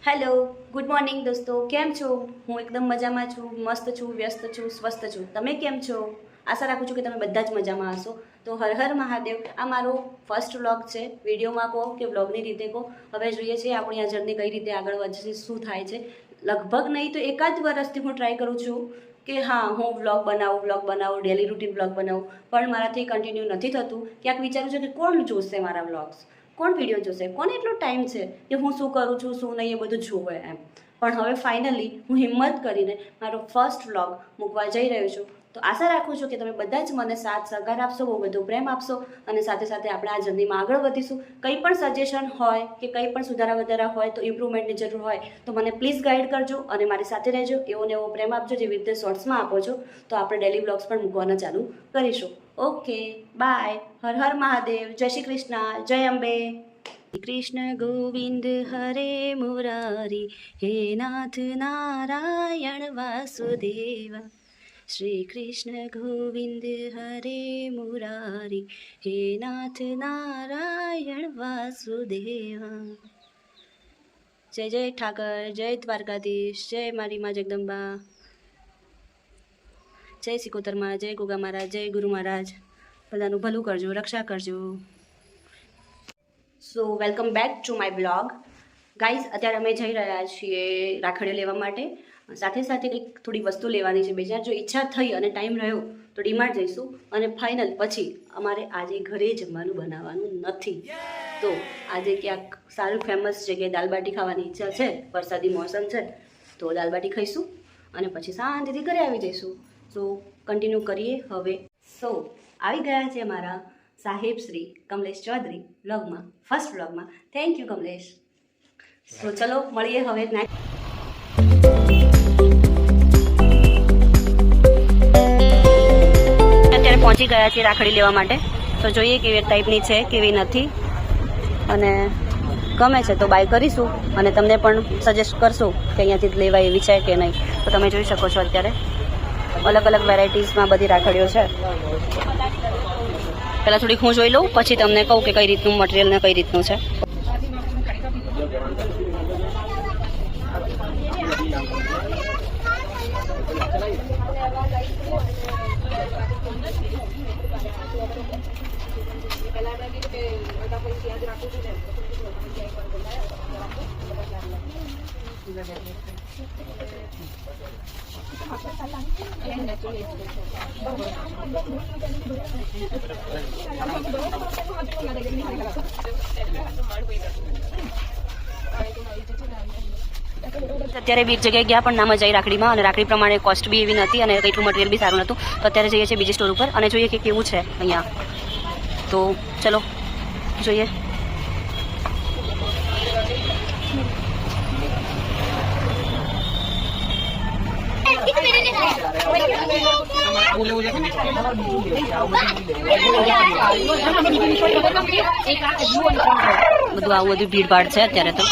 Hello, good morning દોસ્તો. કેમ છો? હું એકદમ મજામાં છું, મસ્ત છું, વ્યસ્ત છું, સ્વસ્થ છું. તમે કેમ છો? આશા રાખું છું કે તમે બધા જ મજામાં હશો. તો હર હર મહાદેવ. આ મારો ફર્સ્ટ વ્લોગ છે. વિડીયોમાં કહો કે વ્લોગની રીતે કહો. હવે જોઈએ છીએ આપણી આ જર્ની કઈ રીતે આગળ વધશે, શું થાય છે. લગભગ નહીં તો એકાદ વર્ષથી હું ટ્રાય કરું છું કે હા હું વ્લોગ બનાવું, ડેલી રૂટીન વ્લોગ બનાવું, પણ મારાથી કન્ટિન્યુ નથી થતું. ક્યાંક વિચારું છું કે કોણ જોશે મારા વ્લોગ્સ, કોણ વિડીયો જોશે, કોને એટલો ટાઈમ છે કે હું શું કરું છું શું નહીં એ બધું જોવે એમ. પણ હવે ફાઇનલી હું હિંમત કરીને મારો ફર્સ્ટ વ્લોગ મૂકવા જઈ રહ્યો છું. તો આશા રાખું છું કે તમે બધા જ મને સાથ સહકાર આપશો, બહુ બધો પ્રેમ આપશો, અને સાથે સાથે આપણે આ જર્નીમાં આગળ વધીશું. કંઈ પણ સજેશન હોય કે કંઈ પણ સુધારા વધારા હોય તો ઇમ્પ્રુવમેન્ટની જરૂર હોય તો મને પ્લીઝ ગાઈડ કરજો અને મારી સાથે રહેજો. એવો ને એવો પ્રેમ આપજો જેવી રીતે શોર્ટ્સમાં આપો છો. તો આપણે ડેલી વ્લોગ્સ પણ મૂકવાના ચાલુ કરીશું. Okay, bye. હર હર મહાદેવ. જય શ્રી કૃષ્ણ. જય અંબે. કૃષ્ણ ગોવિંદ હરે મુરારી, હે નાથ નારાયણ વાસુદેવ. શ્રી કૃષ્ણ ગોવિંદ હરે મુરારી, હે નાથ નારાયણ વાસુદેવ. જય જય ઠાકર, જય દ્વારકાધીશ, જય મારી માં જગદંબા, જય સિકોતરમાં, જય ગોગા મહારાજ, જય ગુરુ મહારાજ. બધાનું ભલું કરજો, રક્ષા કરજો. સો welcome back to my blog. Guys, અત્યારે અમે જઈ રહ્યા છીએ રાખડીઓ લેવા માટે. સાથે સાથે કંઈક થોડી વસ્તુ લેવાની છે. બીજા જો ઈચ્છા થઈ અને ટાઈમ રહ્યો તો ડીમાર્ટ જઈશું. અને ફાઇનલ પછી અમારે આજે ઘરે જમવાનું બનાવવાનું નથી. તો આજે ક્યાંક સારું ફેમસ જગ્યાએ દાલબાટી ખાવાની ઈચ્છા છે. વરસાદી મોસમ છે તો દાલબાટી ખાઈશું અને પછી શાંતિથી ઘરે આવી જઈશું. સો કન્ટિન્યુ કરીએ હવે. સો આવી ગયા છે મારા સાહેબ શ્રી કમલેશ ચૌધરી વ્લોગમાં, ફર્સ્ટ વ્લોગમાં. Thank you Kamlesh. સો ચલો મળીએ હવે નેક્સ્ટ. અત્યારે પહોંચી ગયા છીએ રાખડી લેવા માટે. તો જોઈએ કેવી ટાઈપની છે કેવી નથી, અને ગમે છે તો બાય કરીશું અને તમને પણ સજેસ્ટ કરશું કે અહીંયાથી જ લેવાય એવી છે કે નહીં. તો તમે જોઈ શકો છો અત્યારે અલગ અલગ વેરાયટીઝમાં બધી રાખડીઓ છે. પહેલાં થોડીક હું જોઈ લઉં, પછી તમને કહું કે કઈ રીતનું મટીરિયલ ને કઈ રીતનું છે. અત્યારે બીજી જગ્યાએ ગયા પણ ના મજા આવી રાખડીમાં, અને રાખડી પ્રમાણે કોસ્ટ બી એવી નથી અને એટલું મટીરિયલ બી સારું નહોતું. તો અત્યારે જઈએ છીએ બીજી સ્ટોર ઉપર અને જોઈએ કે કેવું છે અહીંયા. તો ચલો જોઈએ. બધું આવું બધું ભીડભાડ છે અત્યારે તો.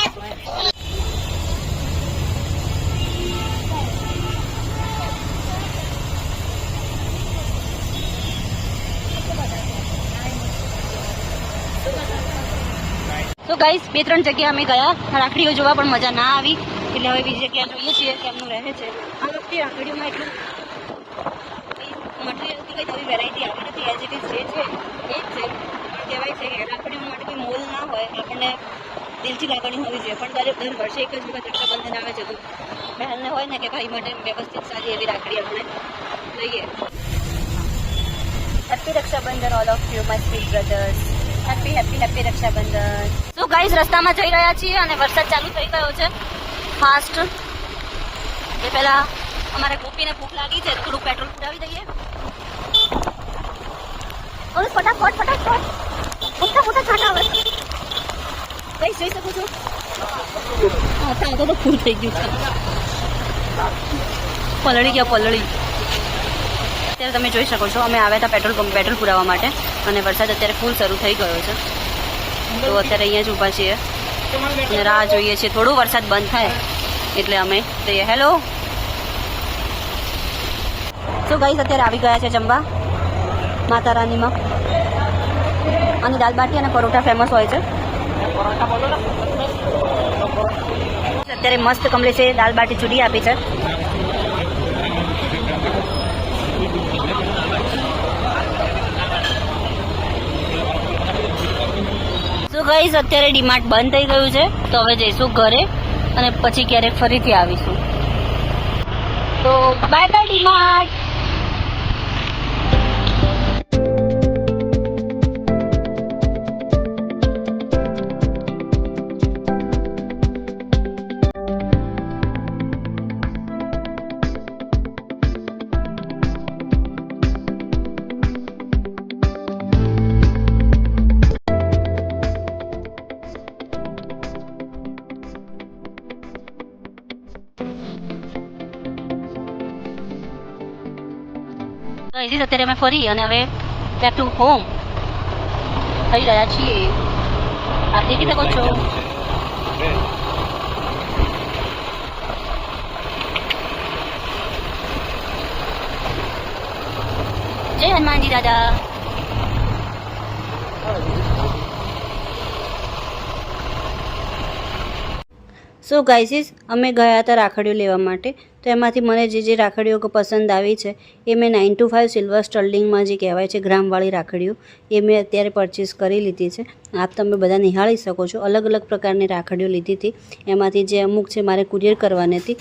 તો ગાઈસ, 2-3 જગ્યાએ અમે ગયા રાખડીઓ જોવા પણ મજા ના આવી, એટલે હવે બીજી જગ્યાએ જોઈએ છીએ કેમનું રહે છે. આ વખતે રાખડીઓમાં એટલું મટીરિયલથી કંઈ નવી વેરાયટી આવી નથી. એઝ ઇટ ઇઝ જે છે એ જ છે. પણ કહેવાય છે કે રાખડીઓ માટે કોઈ મોલ ના હોય, આપણને દિલથી લાગણી હોવી જોઈએ. પણ દર વર્ષે એક જ વખત રક્ષાબંધન આવે છે તો બહેનને હોય ને કે ભાઈ માટે વ્યવસ્થિત સારી એવી રાખડી આપણે લઈએ. Happy Rakshabandhan all of you my sweet brothers. Happy happy happy Rakshabandhan. તો ગાઈઝ, રસ્તામાં જઈ રહ્યા છીએ અને વરસાદ ચાલુ થઈ ગયો છે ફાસ્ટ. એ પહેલા અમારે ગોપીને ભૂખ લાગી છે, થોડું પેટ્રોલ પુરાવી દઈએ. ફટાફટ મોટા છાંટા આવે. કઈ જોઈ શકું છું? હા, તો ફૂલ થઈ ગયું છે. પલળી ગયા પલળી. અત્યારે તમે જોઈ શકો છો અમે આવ્યા હતા પેટ્રોલ પુરાવવા માટે, અને વરસાદ અત્યારે ફૂલ શરૂ થઈ ગયો છે. તો અત્યારે અહીંયા જ ઊભા છીએ અને રાહ જોઈએ છીએ થોડો વરસાદ બંધ થાય એટલે અમે જઈએ. હેલો. તો ગાઈસ, અત્યારે આવી ગયા છે જમવા માતા રાનીમાં. અને દાલ બાટી અને પરોઠા ફેમસ હોય છે. અત્યારે મસ્ત કમલેશે દાલ બાટી ચૂડી આપી છે. તો ગાઈસ અત્યારે ડીમાર્ટ બંધ થઈ ગયું છે, તો હવે જઈશું ઘરે અને પછી ક્યારેક ફરીથી આવીશું. તો બાય બાય ડીમાર્ટ. અત્યારે અમે ફરી અને હવે બેક ટુ હોમ થઈ રહ્યા છીએ. આપ દેખી શકો છો. જય હનુમાનજી દાદા. સો ગાઈસીસ, અમે ગયા હતા રાખડીઓ લેવા માટે, તો એમાંથી મને જે રાખડીઓ પસંદ આવી છે એ મેં 925 સિલ્વર સ્ટર્લિંગમાં જે કહેવાય છે ગ્રામવાળી રાખડીઓ, એ મેં અત્યારે પરચેસ કરી લીધી છે. આપ તમે બધા નિહાળી શકો છો. અલગ અલગ પ્રકારની રાખડીઓ લીધી હતી, એમાંથી જે અમુક છે મારે કુરિયર કરવાની હતી.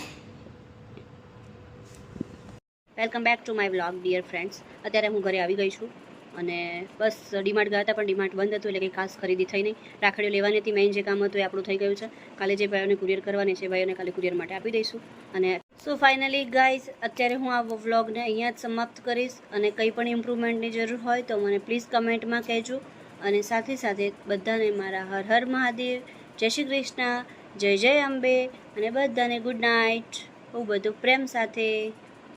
Welcome back to my vlog dear friends. અત્યારે હું ઘરે આવી ગઈ છું અને બસ ડીમાર્ટ ગયા હતા પણ ડીમાર્ટ બંધ હતું, એટલે કંઈ ખાસ ખરીદી થઈ નહીં. રાખડીઓ લેવાની હતી, મેઇન જે કામ હતું એ આપણું થઈ ગયું છે. કાલે જે ભાઈઓને કુરિયર કરવાની છે ભાઈઓને કાલે કુરિયર માટે આપી દઈશું. અને સો ફાઇનલી ગાઈઝ, અત્યારે હું આ વ્લોગને અહીંયા જ સમાપ્ત કરીશ. અને કંઈ પણ ઇમ્પ્રુવમેન્ટની જરૂર હોય તો મને પ્લીઝ કમેન્ટમાં કહેજો. અને સાથે સાથે બધાને મારા હર હર મહાદેવ, જય શ્રી કૃષ્ણ, જય જય અંબે અને બધાને ગુડ નાઇટ. બહુ બધું પ્રેમ સાથે.